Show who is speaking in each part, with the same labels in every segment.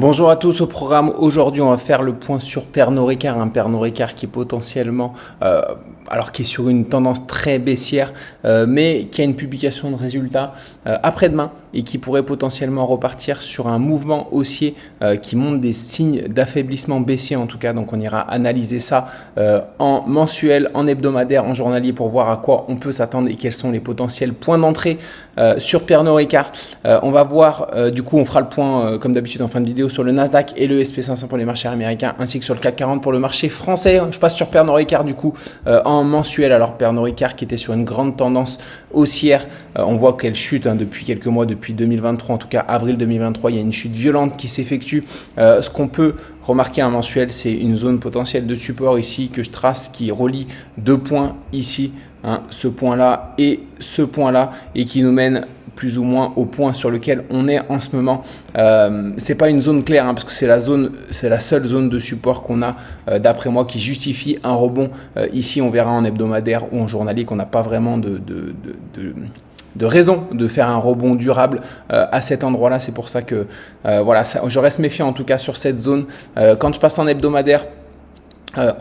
Speaker 1: Bonjour à tous, au programme aujourd'hui on va faire le point sur Pernod Ricard, un Pernod Ricard qui est potentiellement, alors qui est sur une tendance très baissière, mais qui a une publication de résultats après-demain et qui pourrait potentiellement repartir sur un mouvement haussier qui montre des signes d'affaiblissement baissier en tout cas. Donc on ira analyser ça en mensuel, en hebdomadaire, en journalier pour voir à quoi on peut s'attendre et quels sont les potentiels points d'entrée sur Pernod Ricard. On va voir, du coup on fera le point comme d'habitude en fin de vidéo sur le Nasdaq et le SP500 pour les marchés américains ainsi que sur le CAC 40 pour le marché français. Je passe sur Pernod Ricard du coup en mensuel. Alors Pernod Ricard qui était sur une grande tendance haussière, on voit qu'elle chute depuis quelques mois, depuis 2023 en tout cas avril 2023, il y a une chute violente qui s'effectue. Ce qu'on peut remarquer en mensuel, c'est une zone potentielle de support ici que je trace qui relie deux points ici, ce point-là et ce point-là, et qui nous mène plus ou moins au point sur lequel on est en ce moment. C'est pas une zone claire parce que c'est la seule zone de support qu'on a d'après moi qui justifie un rebond. Ici on verra en hebdomadaire ou en journalier qu'on n'a pas vraiment de raison de faire un rebond durable à cet endroit-là. C'est pour ça que voilà, je reste méfiant en tout cas sur cette zone. Quand je passe en hebdomadaire,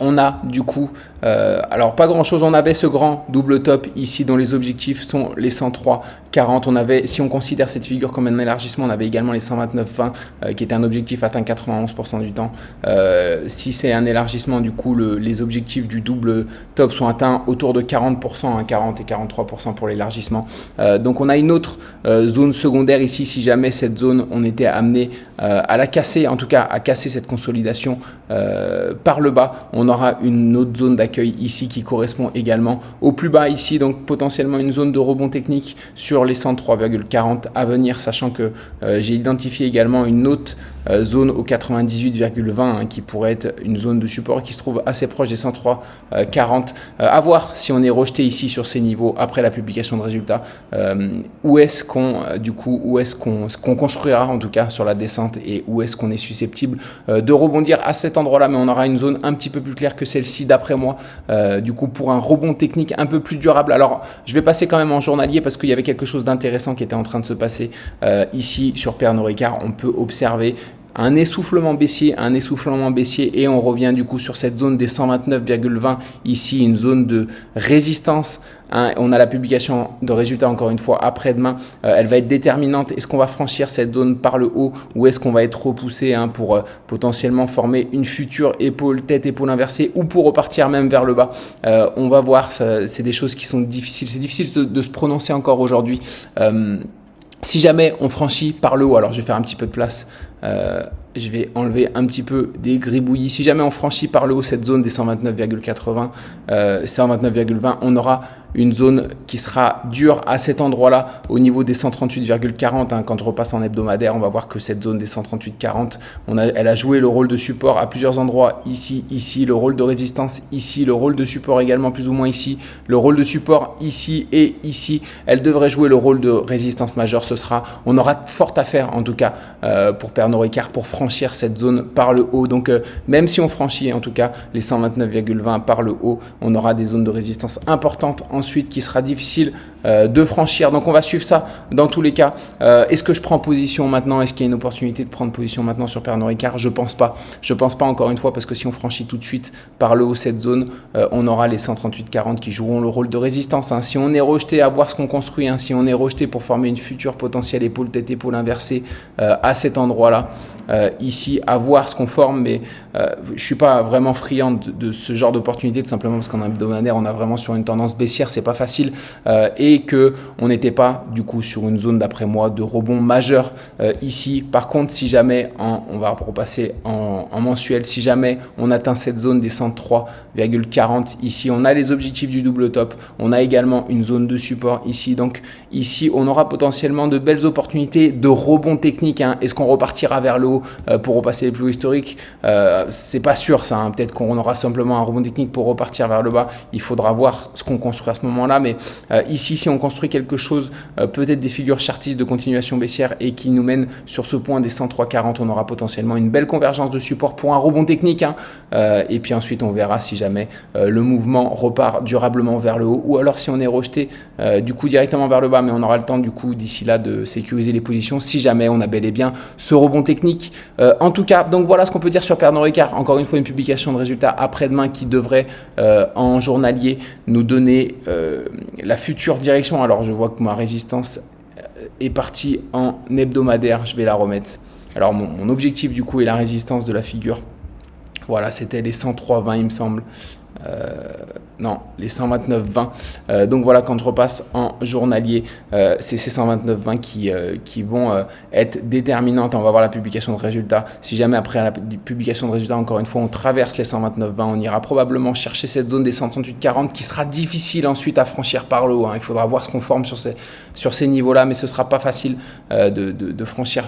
Speaker 1: on a du coup, alors pas grand chose, on avait ce grand double top ici dont les objectifs sont les 103,40. On avait, si on considère cette figure comme un élargissement, on avait également les 129,20 qui était un objectif atteint 91% du temps. Si c'est un élargissement, du coup les objectifs du double top sont atteints autour de 40%, 40 et 43% pour l'élargissement. Donc on a une autre zone secondaire ici, si jamais cette zone on était amené à la casser, en tout cas à casser cette consolidation par le bas. On aura une autre zone d'accueil ici qui correspond également au plus bas ici, donc potentiellement une zone de rebond technique sur les 103,40 à venir, sachant que j'ai identifié également une autre zone au 98,20 qui pourrait être une zone de support qui se trouve assez proche des 103,40. À voir si on est rejeté ici sur ces niveaux après la publication de résultats, où est-ce qu'on construira en tout cas sur la descente et où est-ce qu'on est susceptible de rebondir à cet endroit-là. Mais on aura une zone un petit peu plus claire que celle-ci d'après moi, du coup pour un rebond technique un peu plus durable. Alors je vais passer quand même en journalier parce qu'il y avait quelque chose d'intéressant qui était en train de se passer ici sur Pernod Ricard. On peut observer un essoufflement baissier et on revient du coup sur cette zone des 129,20 ici, une zone de résistance. On a la publication de résultats encore une fois après-demain, elle va être déterminante. Est-ce qu'on va franchir cette zone par le haut ou est-ce qu'on va être repoussé pour potentiellement former une future tête-épaule inversée ou pour repartir même vers le bas? On va voir, c'est des choses qui sont difficiles, c'est difficile de se prononcer encore aujourd'hui. Si jamais on franchit par le haut, alors je vais faire un petit peu de place, je vais enlever un petit peu des gribouillis. Si jamais on franchit par le haut cette zone des 129,80, 129,20, on aura une zone qui sera dure à cet endroit-là au niveau des 138,40. Quand je repasse en hebdomadaire, on va voir que cette zone des 138,40, elle a joué le rôle de support à plusieurs endroits. Ici, le rôle de résistance ici, le rôle de support également plus ou moins ici, le rôle de support ici et ici. Elle devrait jouer le rôle de résistance majeure. On aura fort à faire en tout cas pour Pernod Ricard pour franchir cette zone par le haut. Donc même si on franchit en tout cas les 129,20 par le haut, on aura des zones de résistance importantes ensuite qui sera difficile de franchir. Donc on va suivre ça dans tous les cas. Est-ce que je prends position maintenant? Est-ce qu'il y a une opportunité de prendre position maintenant sur Pernod Ricard? Je pense pas encore une fois, parce que si on franchit tout de suite par le haut cette zone, on aura les 138,40 qui joueront le rôle de résistance. Si on est rejeté, à voir ce qu'on construit, si on est rejeté pour former une future potentielle tête-épaule inversée à cet endroit-là, ici, à voir ce qu'on forme, mais je suis pas vraiment friand de ce genre d'opportunité, tout simplement parce qu'en hebdomadaire, on a vraiment sur une tendance baissière, c'est pas facile, et que on n'était pas du coup sur une zone d'après moi de rebond majeur ici. Par contre, si jamais on va repasser en mensuel, si jamais on atteint cette zone des 103,40 ici, on a les objectifs du double top, on a également une zone de support ici. Donc ici, on aura potentiellement de belles opportunités de rebond technique. Est-ce qu'on repartira vers le haut pour repasser les plus hauts historiques? C'est pas sûr ça. Peut-être qu'on aura simplement un rebond technique pour repartir vers le bas. Il faudra voir ce qu'on construit à ce moment-là. Mais ici, si on construit quelque chose, peut-être des figures chartistes de continuation baissière et qui nous mènent sur ce point des 103,40, on aura potentiellement une belle convergence de support pour un rebond technique. Et puis ensuite, on verra si jamais le mouvement repart durablement vers le haut ou alors si on est rejeté du coup directement vers le bas. Mais on aura le temps du coup d'ici là de sécuriser les positions si jamais on a bel et bien ce rebond technique technique. En tout cas, donc voilà ce qu'on peut dire sur Pernod Ricard. Encore une fois, une publication de résultats après-demain qui devrait en journalier nous donner la future direction. Alors je vois que ma résistance est partie en hebdomadaire, je vais la remettre. Alors mon objectif du coup est la résistance de la figure. Voilà, c'était les 103,20 il me semble. Non, les 129,20. Donc voilà, quand je repasse en journalier, c'est ces 129,20 qui vont être déterminantes. On va voir la publication de résultats. Si jamais après la publication de résultats, encore une fois, on traverse les 129,20, on ira probablement chercher cette zone des 138,40 qui sera difficile ensuite à franchir par le haut. Il faudra voir ce qu'on forme sur ces niveaux-là, mais ce sera pas facile de franchir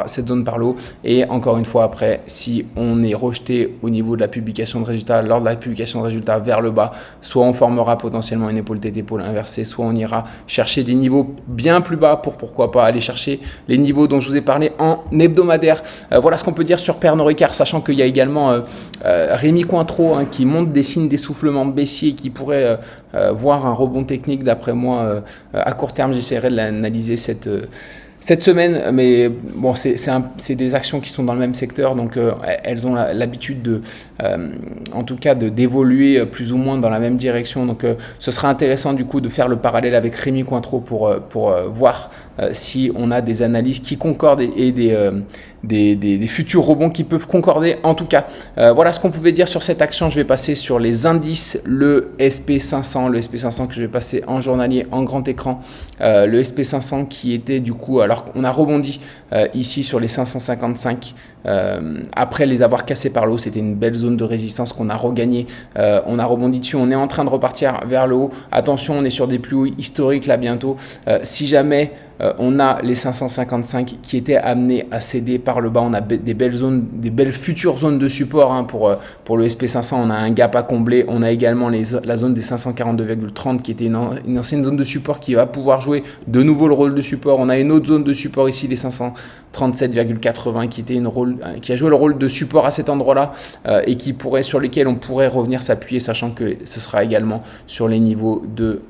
Speaker 1: cette zone par le haut. Et encore une fois, après, si on est rejeté au niveau de la publication de résultats, lors de la publication de résultats vers le bas, soit on formera potentiellement une épaule tête épaule inversée, soit on ira chercher des niveaux bien plus bas pour pourquoi pas aller chercher les niveaux dont je vous ai parlé en hebdomadaire. Voilà ce qu'on peut dire sur Pernod Ricard, sachant qu'il y a également Rémi Cointreau qui montre des signes d'essoufflement baissier qui pourrait voir un rebond technique d'après moi à court terme. J'essaierai de l'analyser cette semaine, mais bon, c'est des actions qui sont dans le même secteur, donc elles ont l'habitude en tout cas d'évoluer plus ou moins dans la même direction. Donc ce sera intéressant du coup de faire le parallèle avec Rémi Cointreau pour voir si on a des analyses qui concordent et des futurs rebonds qui peuvent concorder. En tout cas, voilà ce qu'on pouvait dire sur cette action. Je vais passer sur les indices, le SP500 que je vais passer en journalier, en grand écran. Le SP500 qui était du coup, alors on a rebondi ici sur les 555 après les avoir cassés par le haut. C'était une belle zone de résistance qu'on a regagné. On a rebondi dessus, on est en train de repartir vers le haut. Attention, on est sur des plus hauts historiques là bientôt. Si jamais on a les 555 qui étaient amenés à céder par le bas. On a des belles zones, des belles futures zones de support pour le SP500. On a un gap à combler. On a également la zone des 542,30 qui était une ancienne zone de support qui va pouvoir jouer de nouveau le rôle de support. On a une autre zone de support ici, les 537,80 qui a joué le rôle de support à cet endroit-là et sur lesquels on pourrait revenir s'appuyer, sachant que ce sera également sur les niveaux de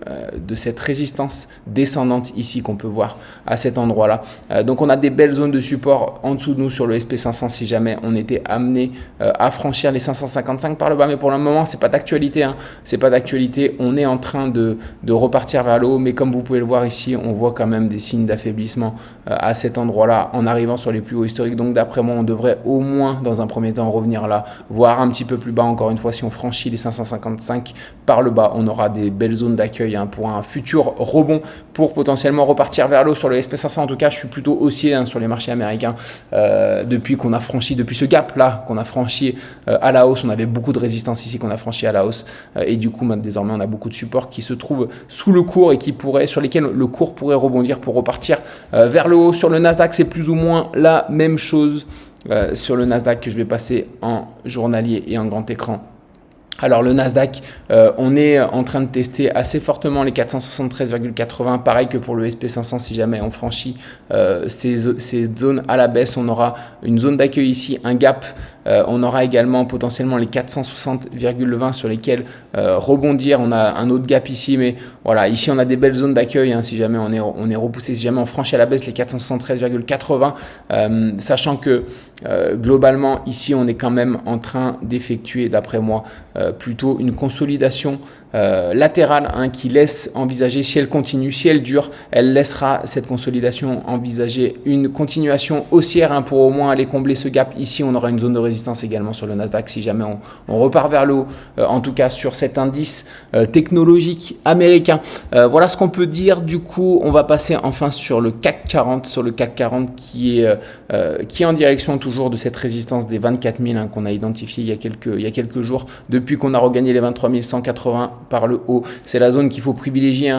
Speaker 1: cette résistance descendante ici qu'on peut voir à cet endroit-là. Donc on a des belles zones de support en dessous de nous sur le SP500 si jamais on était amené à franchir les 555 par le bas. Mais pour le moment, c'est pas d'actualité. C'est pas d'actualité. On est en train de repartir vers le haut, mais comme vous pouvez le voir ici, on voit quand même des signes d'affaiblissement à cet endroit-là en arrivant sur les plus hauts historiques. Donc d'après moi, on devrait au moins dans un premier temps revenir là, voire un petit peu plus bas. Encore une fois, si on franchit les 555 par le bas, on aura des belles zones d'accueil pour un futur rebond pour potentiellement repartir vers le haut sur le SP500. En tout cas, je suis plutôt haussier sur les marchés américains depuis ce gap là qu'on a franchi à la hausse. On avait beaucoup de résistance ici qu'on a franchi à la hausse et du coup désormais on a beaucoup de supports qui se trouvent sous le cours et sur lesquels le cours pourrait rebondir pour repartir vers le haut. Sur le Nasdaq, c'est plus ou moins la même chose. Sur le Nasdaq que je vais passer en journalier et en grand écran. Alors le Nasdaq, on est en train de tester assez fortement les 473,80, pareil que pour le SP500. Si jamais on franchit ces zones à la baisse, on aura une zone d'accueil ici, un gap. On aura également potentiellement les 460,20 sur lesquels rebondir. On a un autre gap ici, mais voilà, ici on a des belles zones d'accueil si jamais on est repoussé, si jamais on franchit à la baisse les 473,80, sachant que globalement ici on est quand même en train d'effectuer, d'après moi, plutôt une consolidation latérale qui laisse envisager, si elle continue, si elle dure, elle laissera cette consolidation envisager une continuation haussière pour au moins aller combler ce gap. Ici on aura une zone de résistance également sur le Nasdaq si jamais on repart vers le haut, en tout cas sur cet indice technologique américain. Voilà ce qu'on peut dire. Du coup on va passer enfin sur le CAC 40, qui est en direction toujours de cette résistance des 24 000 qu'on a identifié il y a quelques jours, depuis qu'on a regagné les 23 180 par le haut. C'est la zone qu'il faut privilégier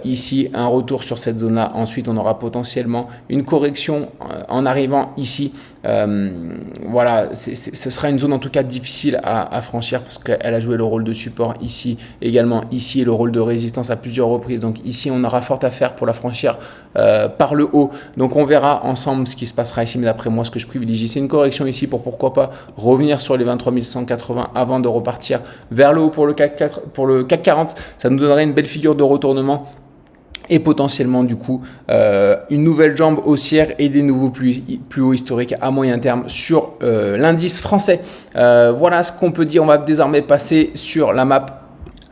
Speaker 1: ici, un retour sur cette zone là. Ensuite on aura potentiellement une correction en arrivant ici. Voilà, ce sera une zone en tout cas difficile à franchir parce qu'elle a joué le rôle de support ici également, ici et le rôle de résistance à plusieurs reprises. Donc ici on aura fort à faire pour la franchir par le haut. Donc on verra ensemble ce qui se passera ici, mais d'après moi ce que je privilégie c'est une correction ici pour pourquoi pas revenir sur les 23 180 avant de repartir vers le haut pour le CAC 40. Ça nous donnerait une belle figure de retournement et potentiellement du coup une nouvelle jambe haussière et des nouveaux plus hauts historiques à moyen terme sur l'indice français. Voilà ce qu'on peut dire. On va désormais passer sur la map.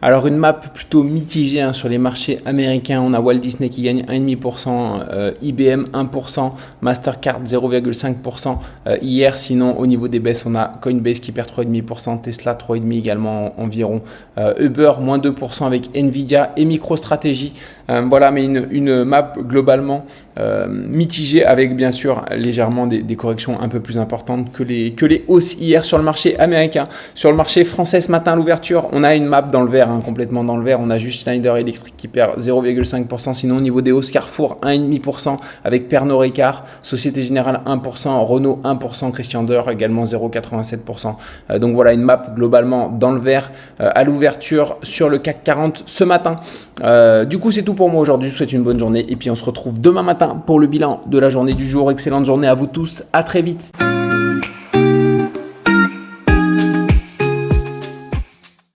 Speaker 1: Alors une map plutôt mitigée hein, sur les marchés américains. On a Walt Disney qui gagne 1,5%, IBM 1%, Mastercard 0,5% hier. Sinon au niveau des baisses, on a Coinbase qui perd 3,5%, Tesla 3,5% également environ, Uber moins 2% avec Nvidia et MicroStrategy. Voilà, mais une map globalement mitigée avec bien sûr légèrement des corrections un peu plus importantes que les hausses hier sur le marché américain. Sur le marché français ce matin à l'ouverture, on a une map dans le vert. Complètement dans le vert, on a juste Schneider Electric qui perd 0,5%, sinon au niveau des hausses, Carrefour 1,5% avec Pernod Ricard, Société Générale 1%, Renault 1%, Christian Dior également 0,87%. Donc voilà une map globalement dans le vert à l'ouverture sur le CAC 40 ce matin. Du coup c'est tout pour moi aujourd'hui, je vous souhaite une bonne journée et puis on se retrouve demain matin pour le bilan de la journée du jour. Excellente journée à vous tous, à très vite.